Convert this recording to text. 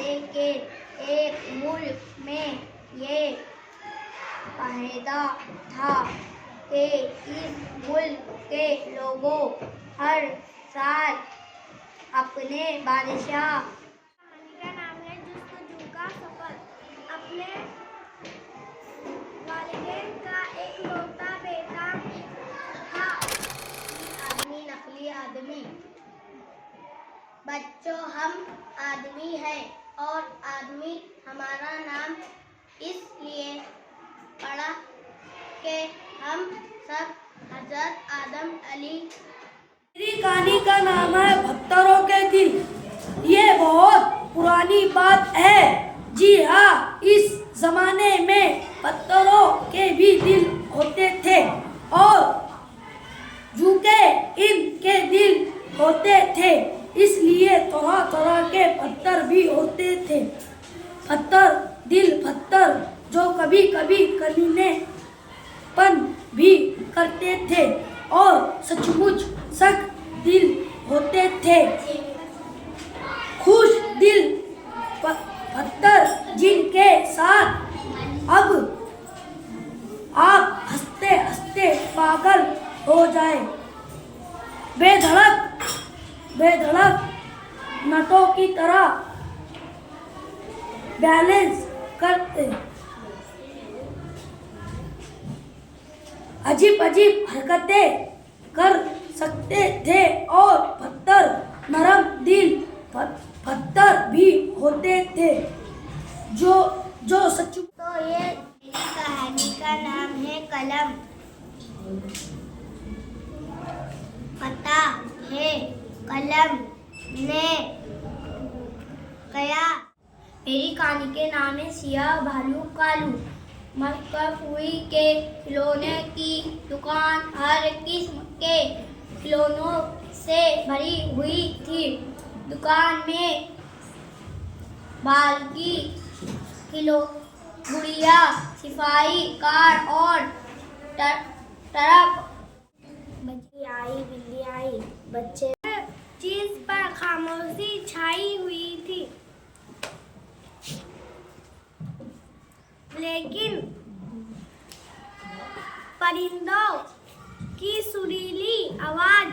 जैसे कि एक मुल्क में ये कहता था कि इस मुल्क के लोगों हर साल अपने बादशाह का नाम है जुस्तजू का सफर। अपने वालिदैन का एक लौता बेटा था। आदमी नकली आदमी। बच्चों, हम आदमी हैं और आदमी हमारा नाम इसलिए पड़ा कि हम सब हजरत आदम अली। मेरी कहानी का नाम है पत्थरों के दिल। ये बहुत पुरानी बात है। जी हाँ, इस जमाने में पत्थरों के भी दिल होते थे और झुके इनके दिल होते थे, इसलिए तरह तरह के पत्थर भी होते थे। पत्थर जो कभी कभी कमीनेपन भी करते थे और सचमुच सख्त दिल होते थे। खुश दिल पत्थर जिनके साथ अब आप हंसते हंसते पागल हो जाए, बेधड़क नटों की तरह बैलेंस करते, अजीब हरकतें कर सकते थे और पत्थर नरम दिल पत्थर भी होते थे जो सच। तो ये मेरी कहानी का नाम है कलम। पता है कलम ने कया। मेरी कहानी के नाम है सियाह भालू कालू। मरकब हुई के खिलौने की दुकान हर किस्म के खिलौनों से भरी हुई थी। दुकान में बाल्टी, गुड़िया, सिपाही कार और ट्रक। बच्ची आई, बिल्ली आई, बच्चे चीज पर खामोशी छाई हुई थी, लेकिन परिंदों की सुरीली आवाज